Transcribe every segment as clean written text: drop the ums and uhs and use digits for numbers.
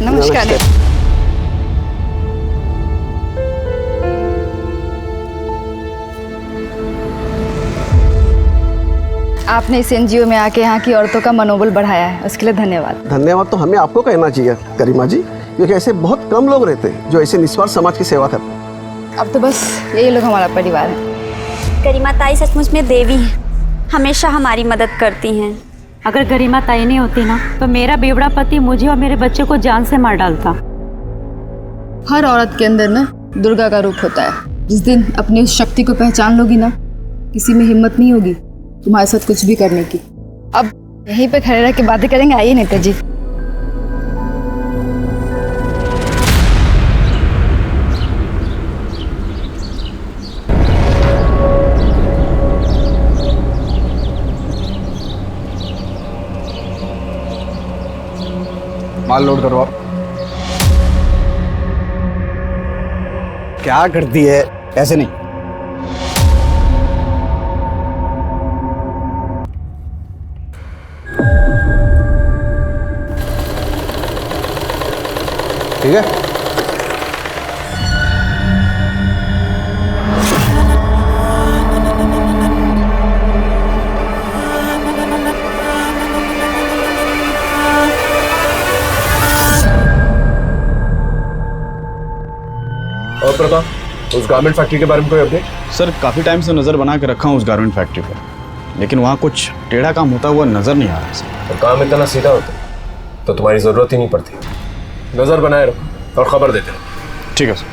नमस्कार। आपने इस एनजीओ में आके यहाँ की औरतों का मनोबल बढ़ाया है, उसके लिए धन्यवाद। धन्यवाद तो हमें आपको कहना चाहिए करीमा जी, क्योंकि ऐसे बहुत कम लोग रहते हैं जो ऐसे निस्वार्थ समाज की सेवा करते हैं। अब तो बस यही लोग हमारा परिवार है। गरिमा ताई सचमुच में देवी है, हमेशा हमारी मदद करती हैं। अगर गरिमा ताई नहीं होती ना तो मेरा बेवड़ा पति मुझे और मेरे बच्चे को जान से मार डालता। हर औरत के अंदर ना दुर्गा का रूप होता है। जिस दिन अपनी उस शक्ति को पहचान लोगी ना, किसी में हिम्मत नहीं होगी तुम्हारे साथ कुछ भी करने की। अब यहीं पे खड़े रह के बातें करेंगे, आइए नेता जी। माल लोड करवाओ। क्या करती है? ऐसे नहीं। ठीक है। और प्रताप, उस गारमेंट फैक्ट्री के बारे में कोई अपडेट? सर काफ़ी टाइम से नज़र बना के रखा हूँ उस गारमेंट फैक्ट्री पर, लेकिन वहाँ कुछ टेढ़ा काम होता हुआ नज़र नहीं आ रहा सर। और काम इतना सीधा होता तो तुम्हारी ज़रूरत ही नहीं पड़ती। नज़र बनाए रखो और खबर देते रहो। ठीक है सर।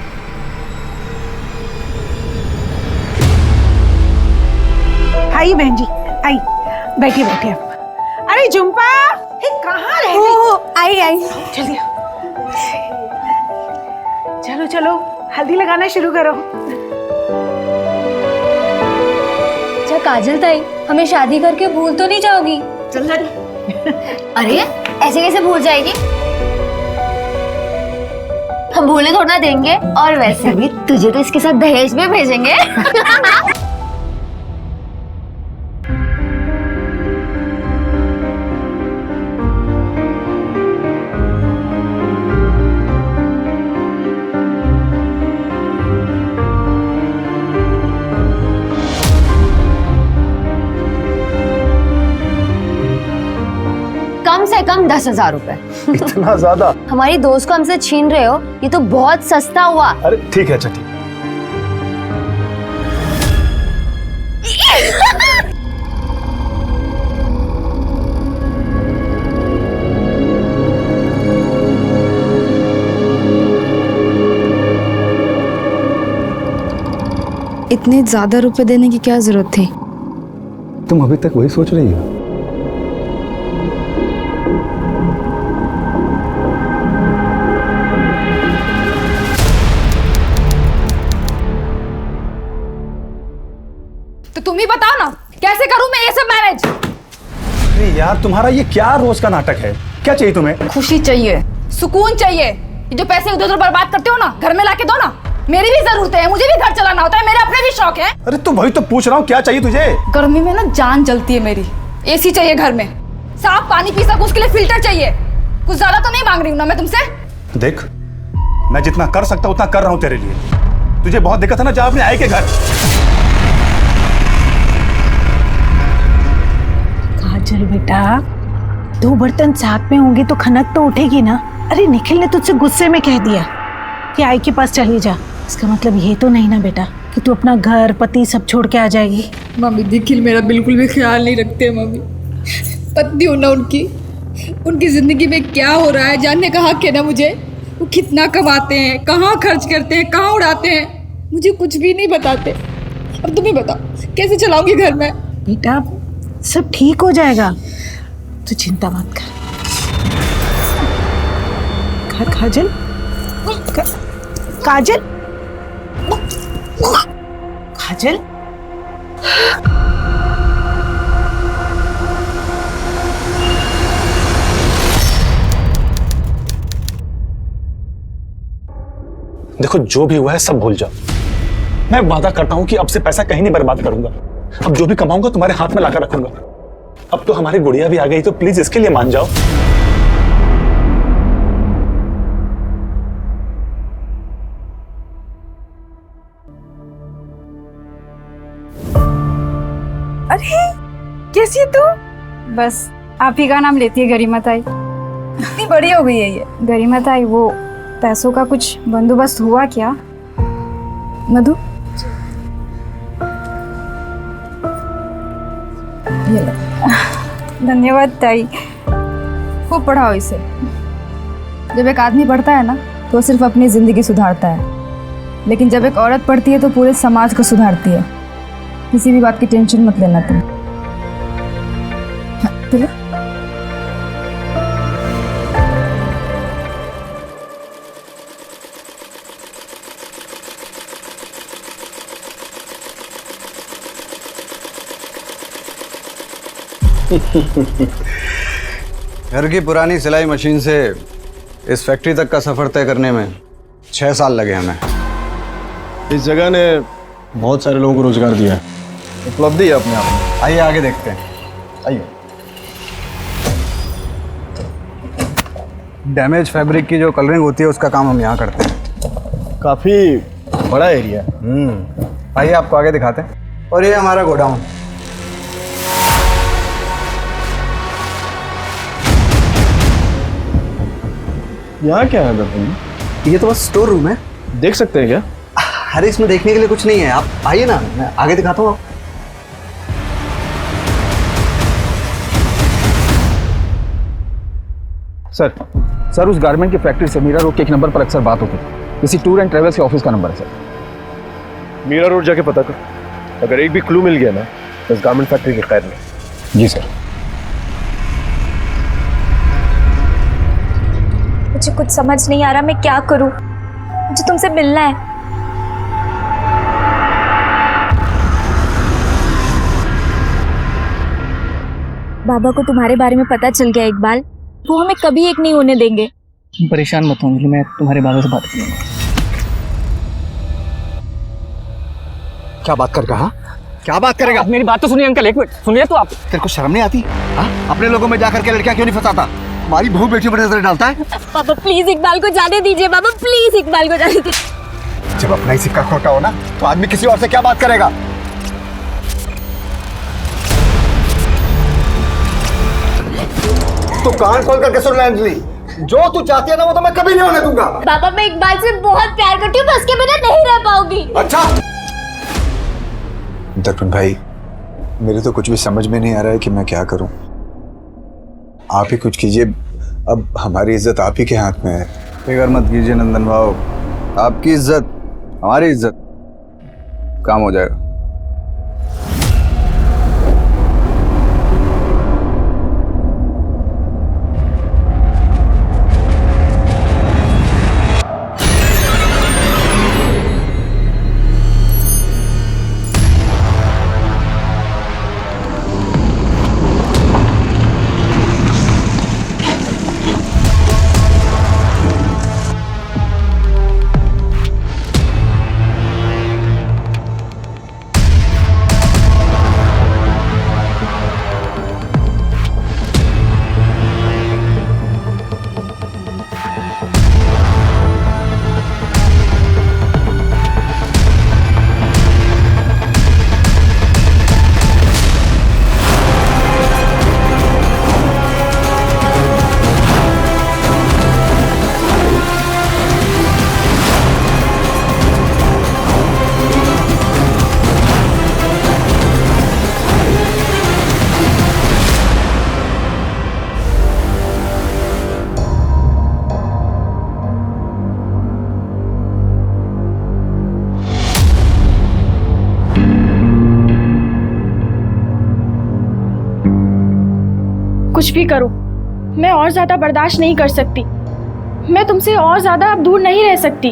आई बहन जी, आई बैठिए बैठिए आप। अरे झुम्पा कहाँ रह गई? आई जल्दी चलो चलो हल्दी लगाना शुरू करो। अच्छा काजल ताई, हमें शादी करके भूल तो नहीं जाओगी? चल अरे ऐसे कैसे भूल जाएगी? हम भूलने थोड़ा ना देंगे, और वैसे भी तुझे तो इसके साथ दहेज में भेजेंगे। कम से कम 10,000 रुपए। इतना ज्यादा? हमारी दोस्त को हमसे छीन रहे हो, ये तो बहुत सस्ता हुआ। अरे ठीक है, अच्छा ठीक। इतने ज्यादा रुपए देने की क्या जरूरत थी? तुम अभी तक वही सोच रही हो? तो तुम ही बताओ ना, कैसे करूं मैं ये सब मैनेज? अरे यार तुम्हारा ये क्या रोज का नाटक है? क्या चाहिए तुम्हें? खुशी चाहिए, सुकून चाहिए। ये जो पैसे उधर उधर बर्बाद करते हो ना, घर में लाके दो ना। मेरी भी जरूरत है, मुझे भी घर चलाना होता है, मेरे अपने भी शौक है। अरे तो वही तो पूछ रहा हूँ, क्या चाहिए तुझे? गर्मी में ना जान जलती है मेरी। एसी चाहिए घर में, साफ पानी पी सकूं उसके लिए फिल्टर चाहिए। कुछ ज्यादा तो नहीं मांग रही हूँ ना मैं तुमसे। देख, मैं जितना कर सकता उतना कर रहा हूँ तेरे लिए। तुझे बहुत दिक्कत है ना, जा अपने आई के घर। काजल बेटा, 2 बर्तन साथ में होंगे तो खनक तो उठेगी ना। अरे निखिल ने तुझसे गुस्से में कह दिया कि आई के पास चली जा। इसका मतलब ये तो नहीं ना बेटा कि तू अपना घर पति सब छोड़ के आ जाएगी। मम्मी, निखिल मेरा बिल्कुल भी ख्याल नहीं रखते मम्मी। पत्नी हूं ना उनकी जिंदगी में क्या हो रहा है जानने का हक है ना मुझे। वो कितना कमाते हैं, कहाँ खर्च करते हैं, कहाँ उड़ाते हैं, मुझे कुछ भी नहीं बताते। अब तुम ही बताओ कैसे चलाऊंगी घर में? बेटा सब ठीक हो जाएगा, तू चिंता मत कर। काजल काजल काजल देखो जो भी हुआ है सब भूल जाओ। मैं वादा करता हूं कि अब से पैसा कहीं नहीं बर्बाद करूंगा। अब जो भी कमाऊंगा तुम्हारे हाथ में लाकर रखूंगा। अब तो हमारी गुड़िया भी आ गई, तो प्लीज इसके लिए मान जाओ। अरे कैसी है तू? बस आप ही का नाम लेती है गरिमा ताई। इतनी बड़ी हो गई है ये। गरिमा ताई, वो पैसों का कुछ बंदोबस्त हुआ क्या? मधु ये लो। धन्यवाद ताई। खूब पढ़ाओ इसे। जब एक आदमी पढ़ता है ना तो वो सिर्फ अपनी जिंदगी सुधारता है, लेकिन जब एक औरत पढ़ती है तो पूरे समाज को सुधारती है। किसी भी बात की टेंशन मत लेना तुम। हाँ, चलो। घर की पुरानी सिलाई मशीन से इस फैक्ट्री तक का सफर तय करने में 6 साल लगे हमें। इस जगह ने बहुत सारे लोगों को रोजगार दिया है, उपलब्धि है अपने आप में। आइए आगे देखते हैं, आइए। डैमेज फैब्रिक की जो कलरिंग होती है उसका काम हम यहाँ करते हैं। काफी बड़ा एरिया है। आइए आपको आगे दिखाते हैं। और ये हमारा गोडाउन। यहाँ क्या है दर्पण? ये तो बस स्टोर रूम है। देख सकते हैं क्या? अरे इसमें देखने के लिए कुछ नहीं है, आप आइए ना, मैं आगे दिखाता हूँ। सर उस गारमेंट की फैक्ट्री से मीरा रोड के एक नंबर पर अक्सर बात होती है। किसी टूर एंड ट्रेवल्स के ऑफिस का नंबर है सर। मीरा रोड जाके पता कर, अगर एक भी क्लू मिल गया ना तो इस गारमेंट फैक्ट्री के खैर नहीं। जी सर। मुझे कुछ समझ नहीं आ रहा, मैं क्या करूं? मुझे तुमसे मिलना है। बाबा को तुम्हारे बारे में पता चल गया इकबाल, वो हमें कभी एक नहीं होने देंगे। परेशान मत होंगी, मैं तुम्हारे बाबा से बात करूंगा। क्या बात कर कहा? क्या बात करेगा? मेरी बात तो सुनिए अंकल, एक मिनट सुनिए तो आप। तेरे को शर्म नहीं आती? हाँ, अपने लोगों में जाकर के लड़कियां क्यों नहीं फंसाता? हमारी बहू बेटी पर नजर डालता है। पापा प्लीज इकबाल को जाने दीजिए, बाबा प्लीज इकबाल को जाने दीजिए। जब अपना ही सिक्का खोटा हो ना तो आदमी किसी और से क्या बात करेगा? तो कान खोल करके सुन ले अंजलि, जो तू चाहती है ना वो तो मैं कभी नहीं होने दूंगा। बाबा मैं इकबाल से बहुत प्यार करती हूँ, मैं उसके बिना नहीं रह पाऊंगी। अच्छा दर्पण भाई, मेरे तो कुछ भी समझ में नहीं आ रहा है कि मैं क्या करूं। आप ही कुछ कीजिए, अब हमारी इज्जत आप ही के हाथ में है। फिक्र मत कीजिए नंदन भाव, आपकी इज्जत हमारी इज्जत, काम हो जाएगा। कुछ भी करो, मैं और ज्यादा बर्दाश्त नहीं कर सकती। मैं तुमसे और ज्यादा अब दूर नहीं रह सकती।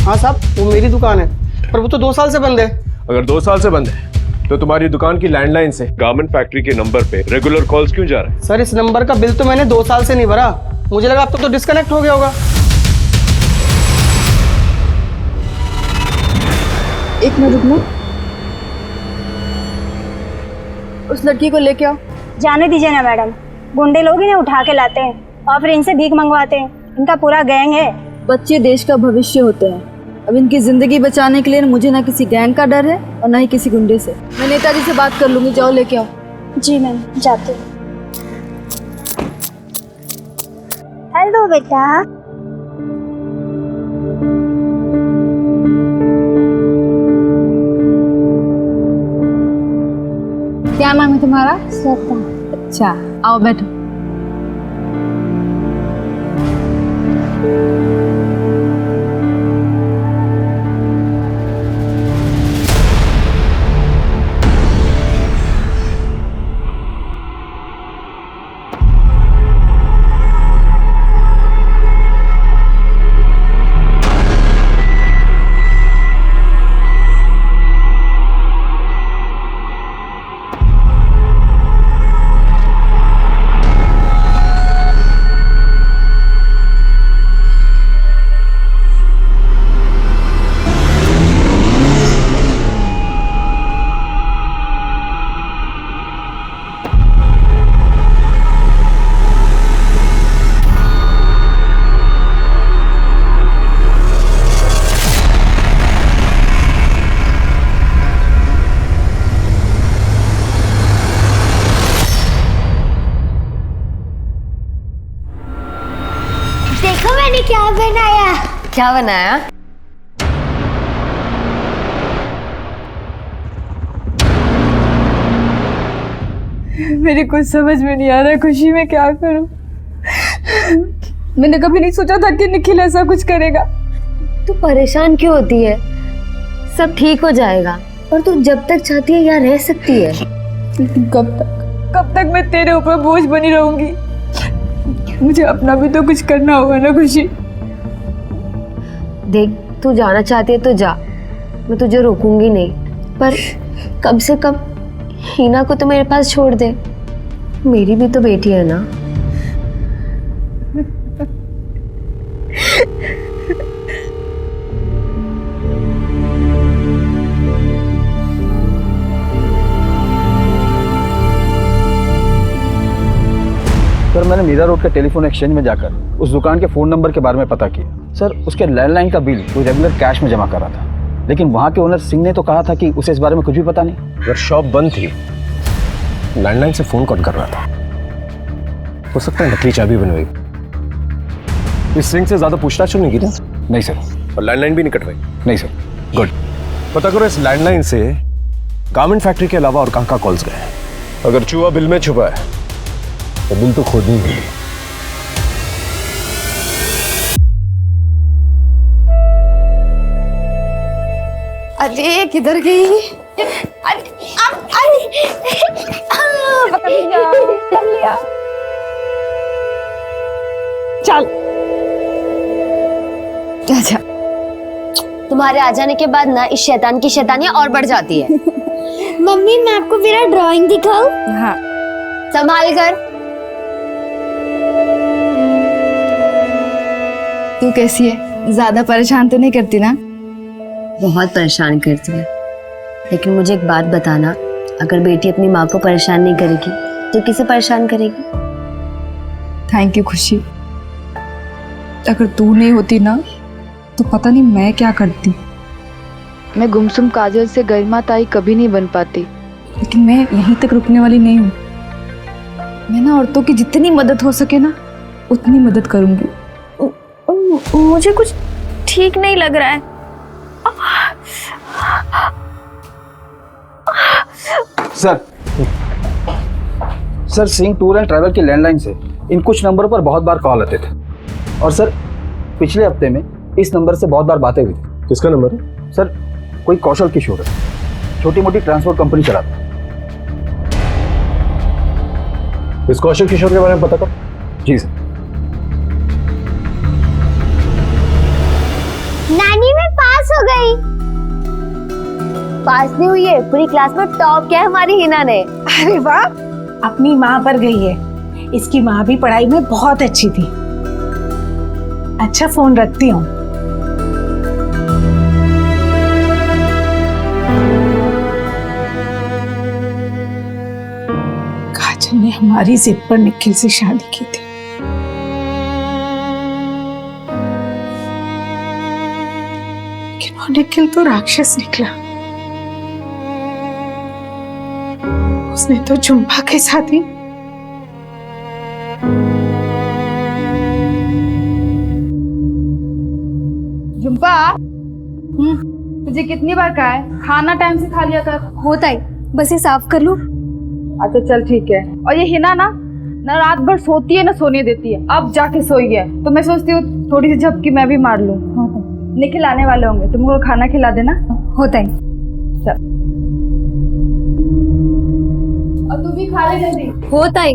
हाँ साहब, वो मेरी दुकान है, पर वो तो 2 साल से बंद है। अगर 2 साल से बंद है तो तुम्हारी दुकान की लैंडलाइन से गारमेंट फैक्ट्री के नंबर पे रेगुलर कॉल्स क्यों जा रहे हैं? सर इस नंबर का बिल तो मैंने 2 साल से नहीं भरा, मुझे लगा अब तक तो डिस्कनेक्ट हो गया होगा। एक मिनट रुकना। उस लड़की को लेके आओ। जाने दीजिए ना मैडम, गुंडे लोग इन्हें उठा के लाते हैं और फिर इनसे भीख मंगवाते हैं। इनका पूरा गैंग है। बच्चे देश का भविष्य होते हैं। अब इनकी जिंदगी बचाने के लिए मुझे ना किसी गैंग का डर है और ना ही किसी गुंडे से। मैं नेताजी से बात कर लूंगी, जाओ लेके आओ। जी मैम, जाती हूँ। हेलो बेटा। क्या नाम है तुम्हारा? श्रद्धा। अच्छा, आओ बैठो। क्या बनाया? क्या बनाया? मेरे कुछ समझ में नहीं आ रहा खुशी, मैं क्या करूं। मैंने कभी नहीं सोचा था कि निखिल ऐसा कुछ करेगा। तू परेशान क्यों होती है? सब ठीक हो जाएगा और तू जब तक चाहती है यहाँ रह सकती है। कब तक मैं तेरे ऊपर बोझ बनी रहूंगी? मुझे अपना भी तो कुछ करना होगा ना खुशी। देख, तू जाना चाहती है तो जा, मैं तुझे रोकूंगी नहीं, पर कम से कम हीना को तो मेरे पास छोड़ दे। मेरी भी तो बेटी है ना। सर, मैंने मीरा रोड के टेलीफोन एक्सचेंज में जाकर उस दुकान के फ़ोन नंबर के बारे में पता किया। सर, उसके लैंडलाइन का बिल वो रेगुलर कैश में जमा कर रहा था, लेकिन वहाँ के ओनर सिंह ने तो कहा था कि उसे इस बारे में कुछ भी पता नहीं। अगर शॉप बंद थी, लैंडलाइन से फ़ोन कौन कर रहा था? हो सकता है नकली चाबी बनवाई। इस सिंह से ज़्यादा पूछताछ नहीं की ना? नहीं सर। और लैंडलाइन भी नहीं कटवाई? नहीं सर। गुड। पता करो इस लैंडलाइन से गारमेंट फैक्ट्री के अलावा और कहाँ कॉल्स गए। अगर चूहा बिल में छुपा है तो बिल तो खुद ही है। अरे किधर गई? चल अच्छा। तुम्हारे आ जाने के बाद ना इस शैतान की शैतानियां और बढ़ जाती है। मम्मी, मैं आपको मेरा ड्राइंग दिखाऊं? हाँ। संभाल कर। तू कैसी है? ज्यादा परेशान तो नहीं करती ना? बहुत परेशान करती है, लेकिन मुझे एक बात बताना, अगर बेटी अपनी माँ को परेशान नहीं करेगी तो किसे परेशान करेगी? थैंक यू खुशी। अगर तू नहीं होती ना तो पता नहीं मैं क्या करती। मैं गुमसुम काजल से गरिमा ताई कभी नहीं बन पाती, लेकिन मैं यहीं तक रुकने वाली नहीं हूँ। मैं ना औरतों की जितनी मदद हो सके ना उतनी मदद करूँगी। मुझे कुछ ठीक नहीं लग रहा है। Sir, Singh tour and travel की लैंडलाइन से इन कुछ नंबरों पर बहुत बार कॉल आते थे, और सर पिछले हफ्ते में इस नंबर से बहुत बार बातें हुई थी। किसका नंबर है? सर, कोई कौशल किशोर है, छोटी मोटी ट्रांसपोर्ट कंपनी चलाता है। इस कौशल किशोर के बारे में पता कर। जी सर। नानी, मैं पास हो गई। पास नहीं हुई है, पूरी क्लास में टॉप किया है हमारी हिना ने। अरे वाह, अपनी माँ पर गई है। इसकी माँ भी पढ़ाई में बहुत अच्छी थी। अच्छा, फोन रखती हूँ। हमारी जिद पर निखिल से शादी की थी। लेकिन वो निखिल तो राक्षस निकला। उसने तो झुम्पा के साथ ही झुम्पा, तुझे कितनी बार कहा है खाना टाइम से खा लिया कर। होता है, बस ये साफ कर लूं। अच्छा चल ठीक है। और ये हिना ना रात भर सोती है ना सोने देती है, अब जाके सोई है तो मैं सोचती हूँ थोड़ी सी झपकी मैं भी मार लूँ। निखिल आने वाले होंगे, तुमको खाना खिला देना। होता है। चल और तू भी खा ले जल्दी। होता है।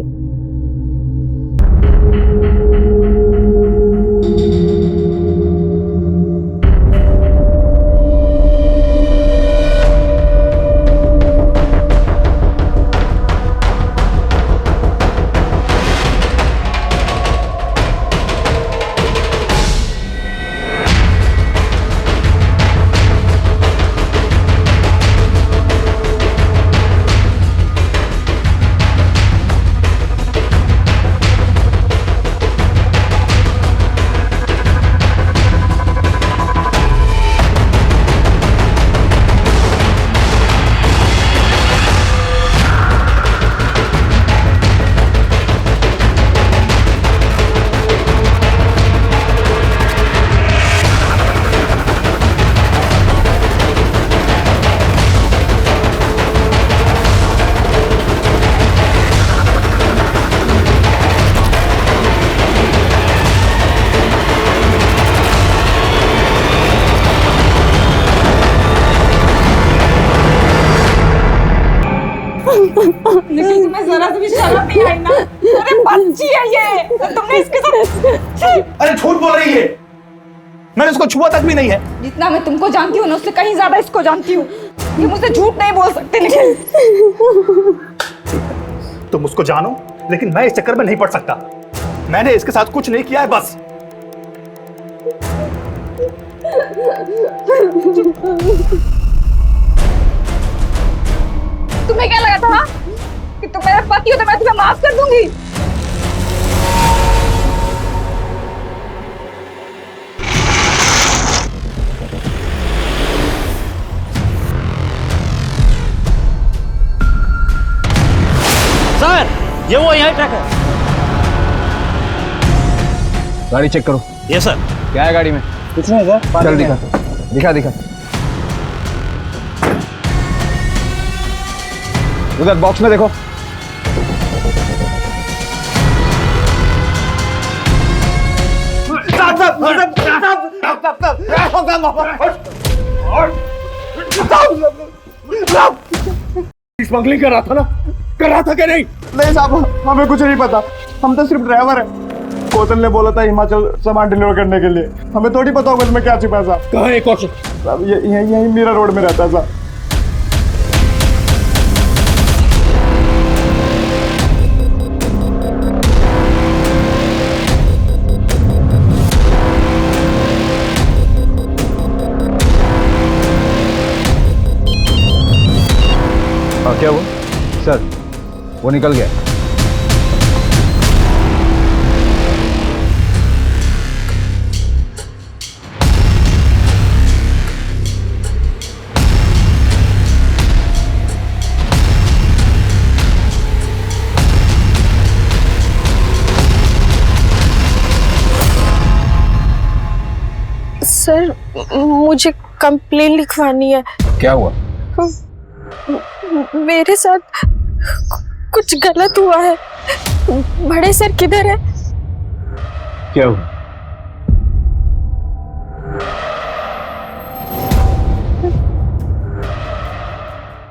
निखिल तुम्हें जरा से भी शर्म नहीं आई ना? अरे बच्ची है ये, तुमने इसके साथ। अरे झूठ बोल रही है, मैंने उसको छुआ तक भी नहीं है। जितना मैं तुमको जानती हूँ ना उससे कहीं ज्यादा इसको जानती हूँ। ये मुझसे झूठ नहीं बोल सकते निखिल। तुम उसको जानो, लेकिन मैं इस चक्कर में नहीं पड़ सकता। मैंने इसके साथ कुछ नहीं किया है, बस। तुम्हें क्या लगा था कि तुम मेरा पति हो तो मैं तुम्हें माफ कर दूंगी? सर, ये वो यही ट्रक है। गाड़ी चेक करो। ये सर। क्या है गाड़ी में? कुछ नहीं सर। चल दिखा दिखा दिखा। उधर बॉक्स में देखो। स्मगलिंग कर रहा था ना? कर रहा था क्या नहीं? नहीं साहब, हमें कुछ नहीं पता। हम तो सिर्फ ड्राइवर है। कौशल ने बोला था हिमाचल सामान डिलीवर करने के लिए। हमें थोड़ी पता होगा इसमें क्या छिपा है साहब। कहाँ है कौशल? साहब यही मीरा रोड में रहता है साहब। क्या हुआ? सर, वो निकल गया। सर, मुझे कंप्लेन लिखवानी है। क्या हुआ? मेरे साथ कुछ गलत हुआ है। बड़े सर किधर है? क्या हुआ?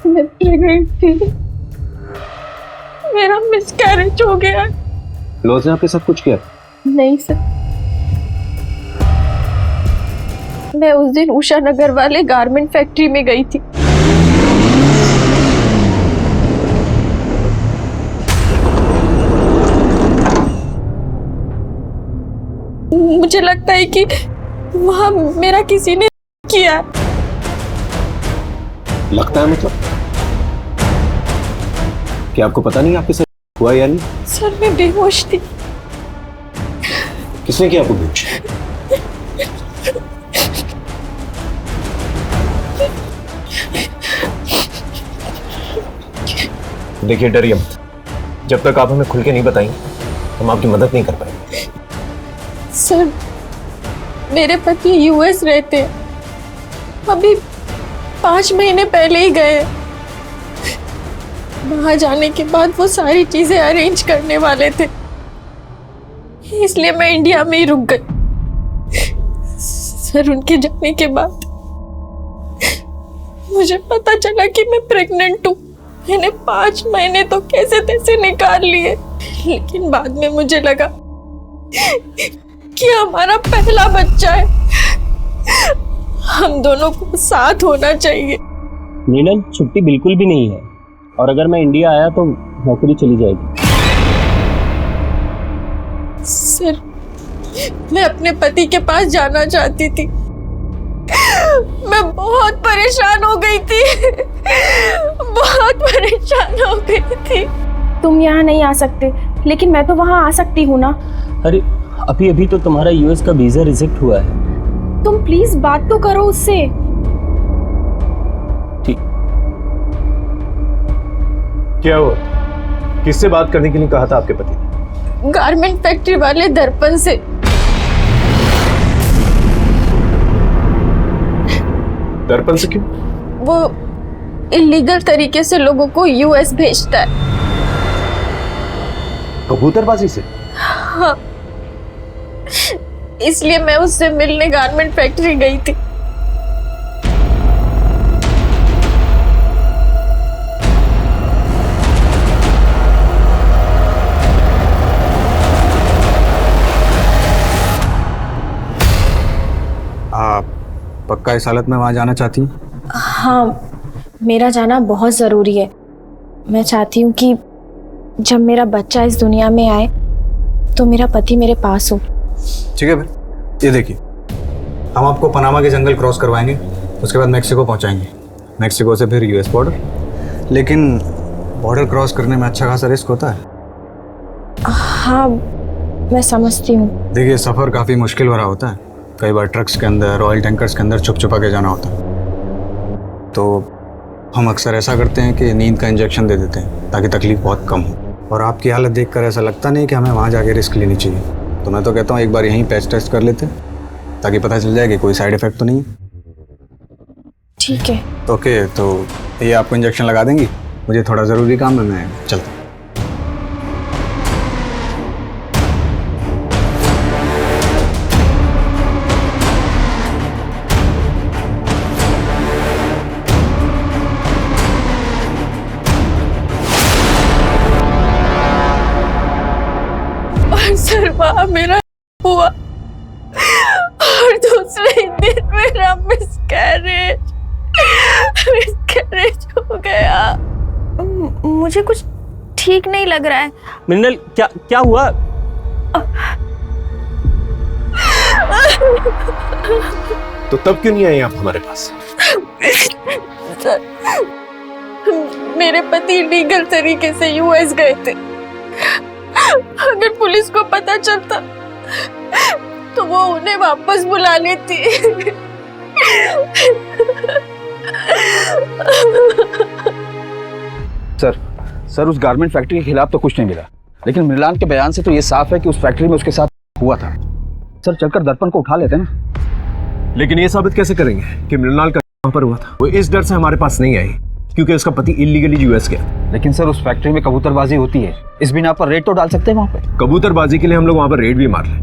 मैं प्रेग्नेंट थी। मेरा मिसकैरेज हो गया। लोज ने आपके साथ कुछ किया? नहीं सर, मैं उस दिन उषा नगर वाले गारमेंट फैक्ट्री में गई थी। मुझे लगता है कि वहां मेरा किसी ने किया। लगता है मतलब? क्या आपको पता नहीं आपके साथ हुआ यानी? सर मैं बेहोश थी। किसने किया आपको बेहोश? देखिए डरिए मत, जब तक आप हमें खुल के नहीं बताएंगे हम आपकी मदद नहीं कर पाएंगे। सर मेरे पति यूएस रहते हैं, अभी 5 महीने पहले ही गए। वहां जाने के बाद वो सारी चीजें अरेंज करने वाले थे, इसलिए मैं इंडिया में ही रुक गई। सर उनके जाने के बाद मुझे पता चला कि मैं प्रेग्नेंट हूँ। मैंने 5 महीने तो कैसे तैसे निकाल लिए, लेकिन बाद में मुझे लगा कि हमारा पहला बच्चा है, हम दोनों को साथ होना चाहिए। नीलम छुट्टी बिल्कुल भी नहीं है, और अगर मैं इंडिया आया तो नौकरी चली जाएगी। सर मैं अपने पति के पास जाना चाहती थी, मैं बहुत परेशान हो गई थी, बहुत परेशान हो गई थी। तुम यहाँ नहीं आ सकते, लेकिन मैं तो वहाँ आ सकती हूँ ना। अरे अभी अभी तो तुम्हारा यूएस का वीजा रिजेक्ट हुआ है। तुम प्लीज बात तो करो उससे। ठीक। क्या हुआ? किससे बात करने के लिए कहा था आपके पति? गारमेंट फैक्ट्री वाले दर्पण से। दर्पण से क्यों? वो इलीगल तरीके से लोगों को यूएस भेजता है। कबूतरबाजी से? हाँ, इसलिए मैं उससे मिलने गारमेंट फैक्ट्री गई थी। आप पक्का इस हालत में वहाँ जाना चाहती हैं? हाँ, मेरा जाना बहुत ज़रूरी है। मैं चाहती हूँ कि जब मेरा बच्चा इस दुनिया में आए तो मेरा पति मेरे पास हो। ठीक है फिर, ये देखिए, हम आपको पनामा के जंगल क्रॉस करवाएंगे, उसके बाद मैक्सिको पहुँचाएंगे, मैक्सिको से फिर यूएस बॉर्डर। लेकिन बॉर्डर क्रॉस करने में अच्छा खासा रिस्क होता है। हाँ मैं समझती हूँ। देखिए सफ़र काफ़ी मुश्किल भरा होता है, कई बार ट्रक्स के अंदर, ऑयल टैंकर्स के अंदर छुप छुपा के जाना होता है। तो हम अक्सर ऐसा करते हैं कि नींद का इंजेक्शन दे देते हैं ताकि तकलीफ बहुत कम हो। और आपकी हालत देखकर ऐसा लगता नहीं कि हमें वहाँ जाके रिस्क लेनी चाहिए, तो मैं तो कहता हूँ एक बार यहीं पैच टेस्ट कर लेते हैं ताकि पता चल जाए कि कोई साइड इफेक्ट तो नहीं है। ठीक है। ओके, तो ये आपको इंजेक्शन लगा देंगी? मुझे थोड़ा ज़रूरी काम है, मैं चलता हूँ। सर वहाँ मेरा हुआ और दूसरे ही दिन मेरा मिसकैरेज हो गया। मुझे कुछ ठीक नहीं लग रहा है। मृणाल क्या क्या हुआ? तो तब क्यों नहीं आई आप हमारे पास? सर मेरे पति लीगल तरीके से यूएस गए थे, अगर पुलिस को पता चलता तो वो उन्हें वापस बुला लेती। सर उस गारमेंट फैक्ट्री के खिलाफ तो कुछ नहीं मिला, लेकिन मृणाल के बयान से तो ये साफ है कि उस फैक्ट्री में उसके साथ हुआ था। सर चलकर दर्पण को उठा लेते ना। लेकिन ये साबित कैसे करेंगे कि मृणाल का वहां पर हुआ था? वो इस डर से हमारे पास नहीं आई क्योंकि उसका पति इलीगली यूएस गया। लेकिन सर उस फैक्ट्री में कबूतरबाजी होती है, इस बिना पर रेड तो डाल सकते हैं वहाँ पे। कबूतरबाजी के लिए हम लोग वहाँ पर रेड भी मार लें,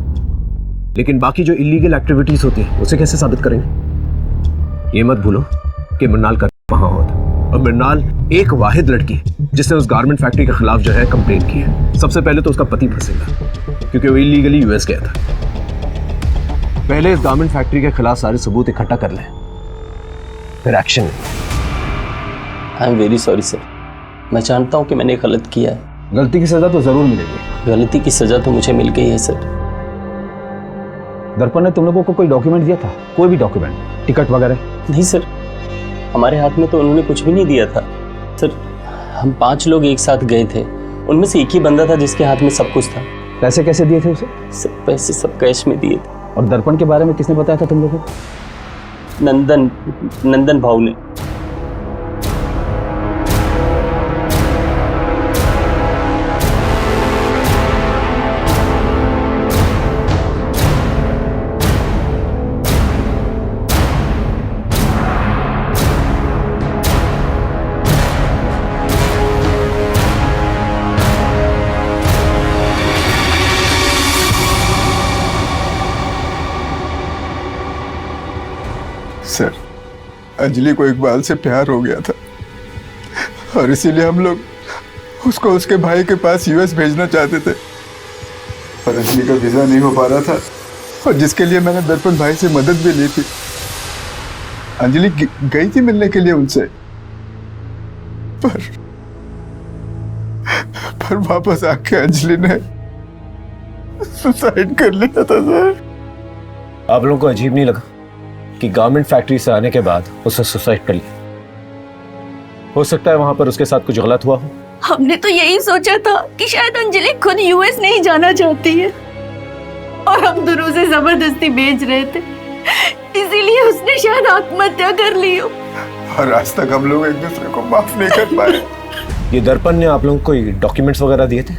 लेकिन बाकी जो इलीगल एक्टिविटीज होती है उसे कैसे साबित करेंगे? ये मत भूलो कि मृणाल का वहाँ हुआ था, और मृणाल एक वाहिद लड़की जिसने उस गारमेंट फैक्ट्री के खिलाफ जो है कंप्लेंट की है। सबसे पहले तो उसका पति फंसेगा क्योंकि वो इलीगली यूएस गया था। पहले इस गारमेंट फैक्ट्री के खिलाफ सारे सबूत इकट्ठा कर लें, फिर एक्शन लें। I am very sorry sir, मैं जानता हूँ कि मैंने गलत किया है। गलती की सजा तो जरूर मिलेगी। गलती की सजा तो मुझे मिल गई है सर। दर्पण ने तुम लोगों को कोई डॉक्यूमेंट दिया था? कोई भी डॉक्यूमेंट, टिकट वगैरह? नहीं सर, हमारे हाथ में तो उन्होंने कुछ भी नहीं दिया था सर। हम 5 लोग एक साथ गए थे, उनमें से एक ही बंदा था जिसके हाथ में सब कुछ था। पैसे कैसे दिए थे उसे? सब पैसे सब कैश में दिए थे। और दर्पण के बारे में किसने बताया था तुम लोगों को? नंदन भाऊ ने। सर, अंजलि को इकबाल से प्यार हो गया था और इसीलिए हम लोग उसको उसके भाई के पास यूएस भेजना चाहते थे, पर अंजलि का वीजा नहीं हो पा रहा था और जिसके लिए मैंने दर्पण भाई से मदद भी ली थी। अंजलि गई थी मिलने के लिए उनसे, पर वापस आके अंजलि ने सुसाइड कर लिया था। सर, आप लोगों को अजीब नहीं लगा कि गारमेंट फैक्ट्री से आने के बाद उसने सुसाइड कर लिया? हो सकता है वहां पर उसके साथ कुछ गलत हुआ हो। हमने तो यही सोचा था कि शायद अंजलि खुद यूएस नहीं जाना चाहती है और हम दोनों से जबरदस्ती भेज रहे थे, इसीलिए उसने शायद आत्महत्या कर ली हो। और आज तक हम लोग एक दूसरे को माफ नहीं कर पाए। ये दर्पण ने आप लोगों को डॉक्यूमेंट्स वगैरह दिए थे?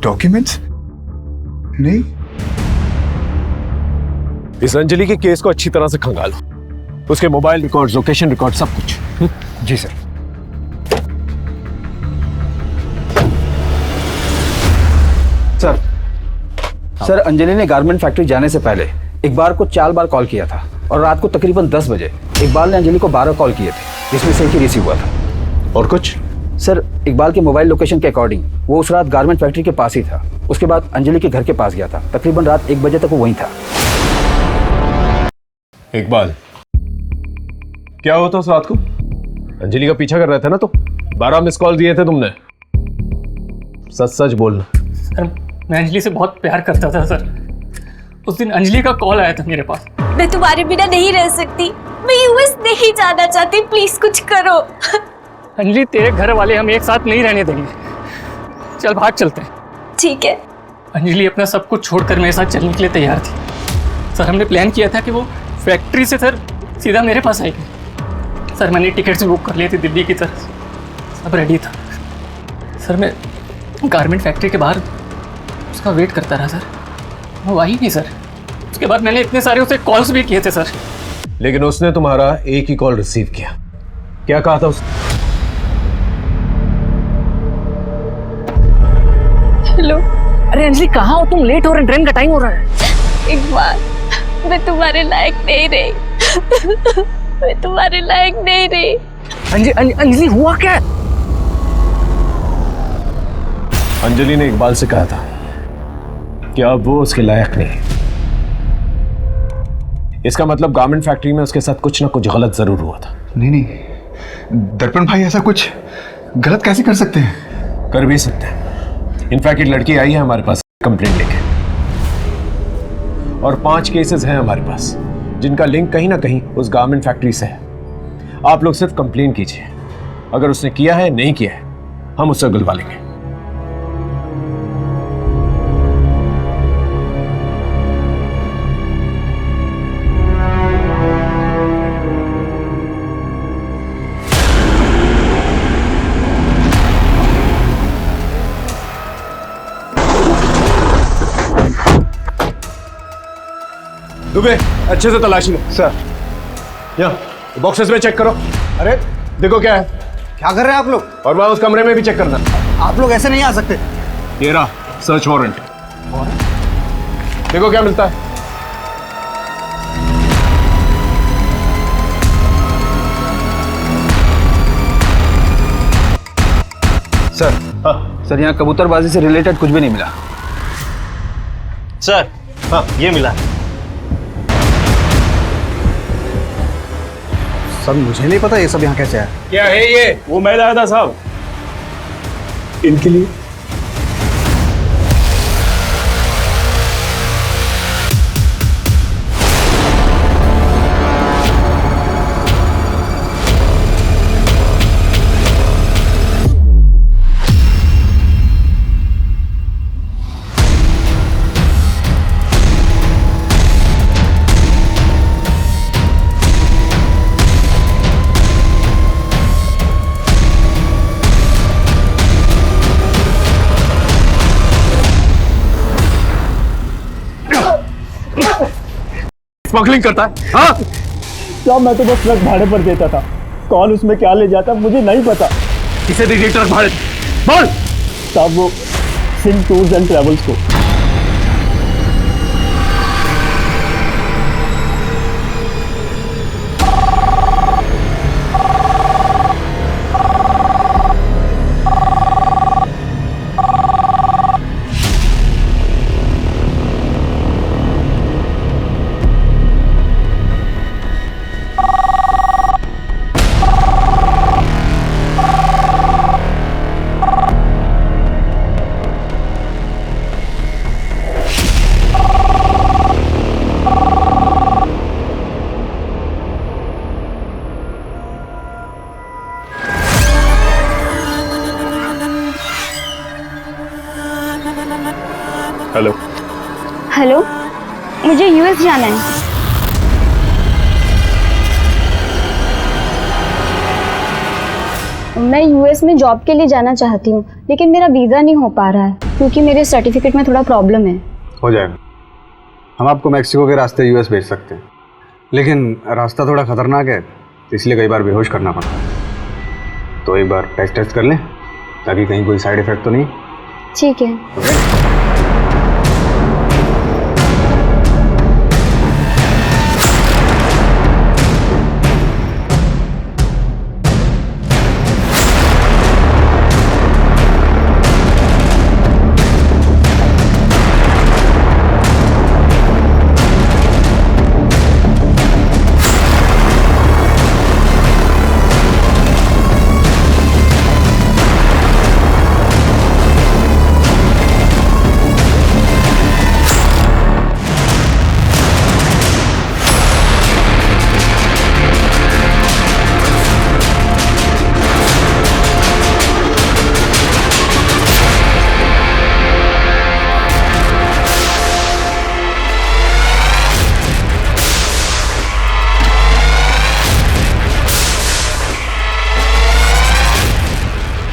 डॉक्यूमेंट्स? नहीं। इस अंजलि के केस को अच्छी तरह से खंगालो, उसके मोबाइल रिकॉर्ड, लोकेशन रिकॉर्ड, सब कुछ। जी सर। सर, अंजलि ने गारमेंट फैक्ट्री जाने से पहले इकबाल को 4 बार कॉल किया था और रात को तकरीबन 10 बजे इकबाल ने अंजलि को 12 कॉल किए थे, जिसमें से एक ही रिसीव हुआ था। और कुछ? सर, इकबाल के मोबाइल लोकेशन के अकॉर्डिंग वो उस रात गारमेंट फैक्ट्री के पास ही था। उसके बाद अंजलि के घर के पास गया था, तकरीबन रात 1 बजे तक वो वहीं था। इकबाल, क्या हुआ था उस रात को? अंजलि का पीछा कर रहे थे ना तो 12 मिस कॉल दिए थे तुमने। सच सच बोलना। सर, मैं अंजलि से बहुत प्यार करता था सर। उस दिन अंजलि का कॉल आया था मेरे पास। मैं तुम्हारे बिना नहीं रह सकती, मैं यूएस नहीं जाना चाहती, प्लीज कुछ करो। अंजलि, तेरे घर वाले हम एक साथ नहीं रहने देंगे, चल भाग चलते हैं। ठीक है। अंजलि अपना सब कुछ छोड़कर मेरे साथ चलने के लिए तैयार थी। सर, हमने प्लान किया था कि वो फैक्ट्री से सर सीधा मेरे पास आएगी। सर, मैंने टिकट्स भी बुक कर लिए थे दिल्ली की तरफ, सब रेडी था। सर, मैं गारमेंट फैक्ट्री के बाहर उसका वेट करता रहा सर, वो आई नहीं सर। उसके बाद मैंने इतने सारे उसे कॉल्स भी किए थे सर, लेकिन उसने तुम्हारा एक ही कॉल रिसीव किया। क्या कहा था उसने? हेलो। अरे अंजलि, कहाँ हो तुम? लेट हो रहे, ट्रेन का टाइम हो रहा है। इकबाल, मैं तुम्हारे लायक नहीं रही। मैं तुम्हारे लायक नहीं रही। अंजलि, हुआ क्या? अंजलि ने इकबाल से कहा था कि अब वो उसके लायक नहीं। इसका मतलब गारमेंट फैक्ट्री में उसके साथ कुछ ना कुछ गलत जरूर हुआ था। नहीं, दर्पण भाई ऐसा कुछ गलत कैसे कर सकते हैं? कर भी सकते हैं। इनफैक्ट एक लड़की आई है हमारे पास कंप्लेंट लेके, और 5 केसेस हैं हमारे पास जिनका लिंक कहीं ना कहीं उस गारमेंट फैक्ट्री से है। आप लोग सिर्फ कंप्लेन कीजिए, अगर उसने किया है नहीं किया है हम उससे गुलवा लेंगे। दुबे, अच्छे से तलाशी लो। सर। यहाँ बॉक्सेस में चेक करो। अरे देखो क्या है। क्या कर रहे हैं आप लोग? और वहां उस कमरे में भी चेक करना। आप लोग ऐसे नहीं आ सकते। ये रहा सर्च वारंट, देखो क्या मिलता है। सर, सर यहाँ कबूतरबाजी से रिलेटेड कुछ भी नहीं मिला। सर, हाँ ये मिला। सर, मुझे नहीं पता ये सब यहाँ कैसे आया। क्या है ये? वो मैं लाया था साहब, इनके लिए। स्मगलिंग करता है? हाँ साहब मैं तो बस ट्रक भाड़े पर देता था, कौन उसमें क्या ले जाता मुझे नहीं पता। किसे दी ट्रक भाड़े? बोल। साहब वो सिंह टूर्स एंड ट्रेवल्स को। हेलो। हेलो, मुझे यूएस जाना है। मैं यूएस में जॉब के लिए जाना चाहती हूँ, लेकिन मेरा वीज़ा नहीं हो पा रहा है क्योंकि मेरे सर्टिफिकेट में थोड़ा प्रॉब्लम है। हो जाएगा, हम आपको मैक्सिको के रास्ते यूएस भेज सकते हैं, लेकिन रास्ता थोड़ा खतरनाक है तो इसलिए कई बार बेहोश करना पड़ता है। तो एक बार टेस्ट कर लें ताकि कहीं कोई साइड इफेक्ट तो नहीं। ठीक है।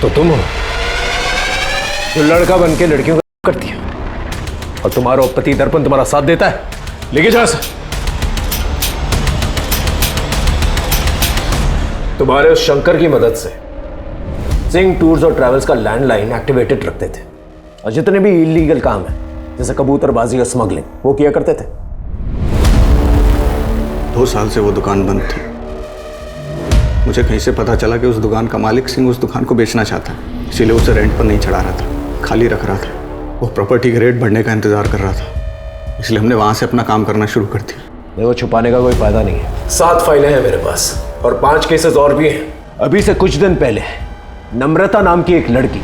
तो तुम हो जो लड़का बन के लड़कियों को करती है और तुम्हारा पति दर्पण तुम्हारा साथ देता है। लेके जा तुम्हारे उस शंकर की मदद से सिंह टूर्स और ट्रैवल्स का लैंडलाइन एक्टिवेटेड रखते थे और जितने भी इलीगल काम है जैसे कबूतरबाजी और स्मगलिंग वो किया करते थे। 2 साल से वो दुकान बंद थी। मुझे कहीं से पता चला कि उस दुकान का मालिक सिंह उस दुकान को बेचना चाहता है, इसीलिए उसे रेंट पर नहीं चढ़ा रहा था, खाली रख रहा था। वो प्रॉपर्टी के रेट बढ़ने का इंतजार कर रहा था, इसलिए हमने वहां से अपना काम करना शुरू कर दिया। देखो छुपाने का कोई फायदा नहीं है। 7 फाइलें हैं मेरे पास और 5 केसेस और भी हैं। अभी से कुछ दिन पहले नम्रता नाम की एक लड़की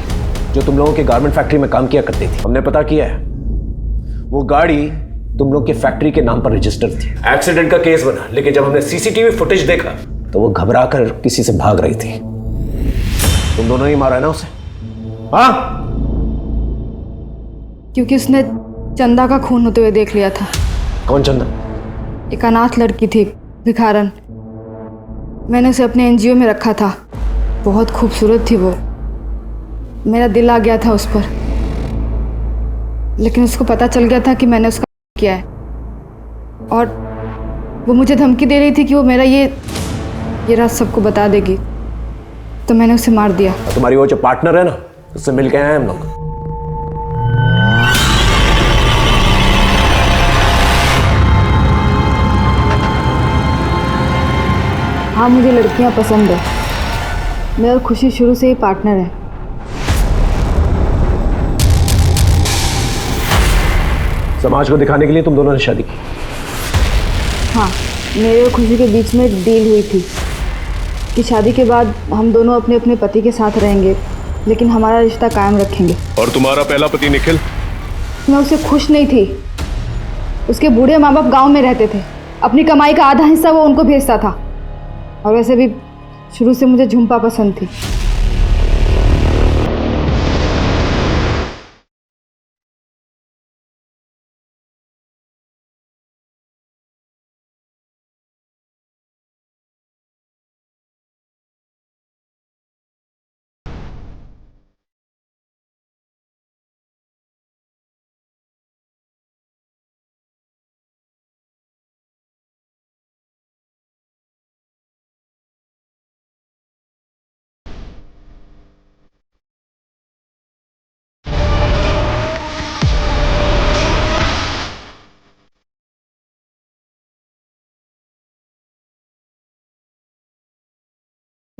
जो तुम लोगों के गारमेंट फैक्ट्री में काम किया करती थी, हमने पता किया है वो गाड़ी तुम लोग के फैक्ट्री के नाम पर रजिस्टर थी। एक्सीडेंट का केस बना, लेकिन जब हमने सीसीटीवी फुटेज देखा तो वो घबरा कर किसी से भाग रही थी। तुम दोनों ही मारा है ना उसे? हाँ, क्योंकि उसने चंदा का खून होते हुए देख लिया था। कौन चंदा? एक अनाथ लड़की थी, भिखारन। मैंने उसे अपने एनजीओ में रखा था, बहुत खूबसूरत थी वो। मेरा दिल आ गया था उस पर, लेकिन उसको पता चल गया था कि मैंने उसका किया है और वो मुझे धमकी दे रही थी कि वो मेरा ये राज सबको बता देगी, तो मैंने उसे मार दिया। तुम्हारी वो जो पार्टनर है ना, उससे मिल के आए हम लोग। हाँ, मुझे लड़कियां पसंद है। मैं और खुशी शुरू से ही पार्टनर है। समाज को दिखाने के लिए तुम दोनों ने शादी की? हाँ, मेरे और खुशी के बीच में एक डील हुई थी कि शादी के बाद हम दोनों अपने अपने पति के साथ रहेंगे, लेकिन हमारा रिश्ता कायम रखेंगे। और तुम्हारा पहला पति निखिल? मैं उससे खुश नहीं थी। उसके बूढ़े माँ बाप गाँव में रहते थे, अपनी कमाई का आधा हिस्सा वो उनको भेजता था। और वैसे भी शुरू से मुझे झुम्पा पसंद थी।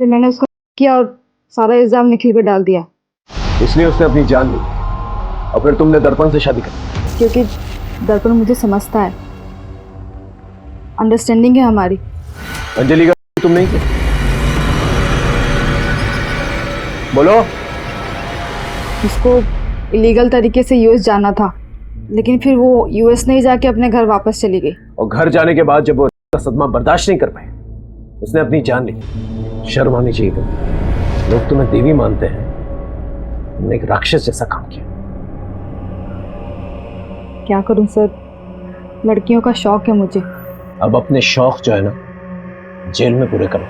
फिर मैंने उसको किया और सारा इल्जाम निखिल पे डाल दिया, इसलिए उसने अपनी जान ली और फिर तुमने दर्पण से शादी कर। क्योंकि दर्पण मुझे समझता है, अंडरस्टैंडिंग है हमारी। अंजलि का तुम नहीं थे? बोलो। उसको इलीगल तरीके से यूएस जाना था, लेकिन फिर वो यूएस नहीं जाके अपने घर वापस चली गई। और घर जाने के बाद जब वो सदमा बर्दाश्त नहीं कर पाए, उसने अपनी जान ली। शर्म आनी चाहिए तुम्हें। लोग तुम्हें देवी मानते हैं, तुमने एक राक्षस जैसा काम किया। क्या करूं सर, लड़कियों का शौक है मुझे। अब अपने शौक जो है ना, जेल में पूरे करो।